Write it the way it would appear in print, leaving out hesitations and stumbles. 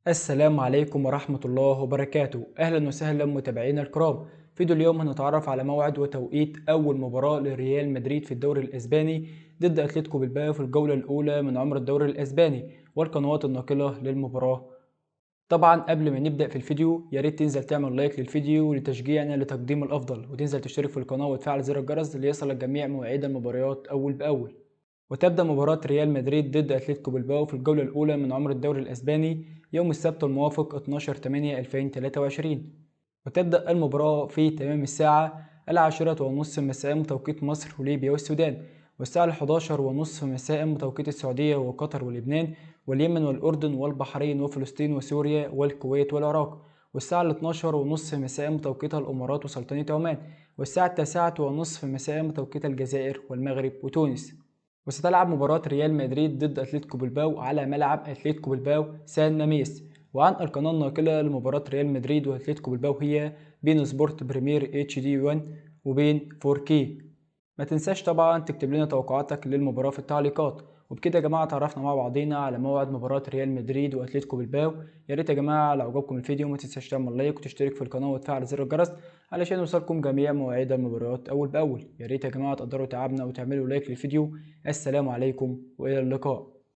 السلام عليكم ورحمة الله وبركاته. أهلا وسهلا متابعينا الكرام. فيديو اليوم هنتعرف على موعد وتوقيت أول مباراة لريال مدريد في الدوري الأسباني ضد أتلتيكو بالباو في الجولة الأولى من عمر الدوري الأسباني والقنوات الناقلة للمباراة. طبعا قبل ما نبدأ في الفيديو ياريت تنزل تعمل لايك للفيديو لتشجيعنا لتقديم الأفضل، وتنزل تشترك في القناة وتفعل زر الجرس ليصلك جميع مواعيد المباريات أول بأول. وتبدأ مباراة ريال مدريد ضد أتلتيكو بالباو في الجولة الأولى من عمر الدوري الأسباني يوم السبت الموافق 12/8/2023، وتبدأ المباراة في تمام الساعة 10:30 مساء بتوقيت مصر وليبيا والسودان، والساعة 11:30 مساء بتوقيت السعودية وقطر ولبنان واليمن والأردن والبحرين وفلسطين وسوريا والكويت والعراق، والساعة 12:30 مساء بتوقيت الإمارات وسلطنة عمان، والساعة 9:30 مساء بتوقيت الجزائر والمغرب وتونس. وستلعب مباراة ريال مدريد ضد أتلتيكو بالباو على ملعب أتلتيكو بالباو سان ماميس. وعن القناة الناقلة لمباراة ريال مدريد وأتلتيكو بالباو هي بين سبورت بريمير HD 1 وبين 4K. ما تنساش طبعا تكتب لنا توقعاتك للمباراة في التعليقات. وبكده يا جماعة تعرفنا مع بعضينا على موعد مباراة ريال مدريد وأتلتيكو بالباو. يا ريت يا جماعة لو عجبكم الفيديو ما تنساش تعمل لايك وتشترك في القناة وتفعل زر الجرس علشان يوصلكم جميع مواعيد المباريات أول بأول. يا ريت يا جماعة تقدروا تعبنا وتعملوا لايك للفيديو. السلام عليكم وإلى اللقاء.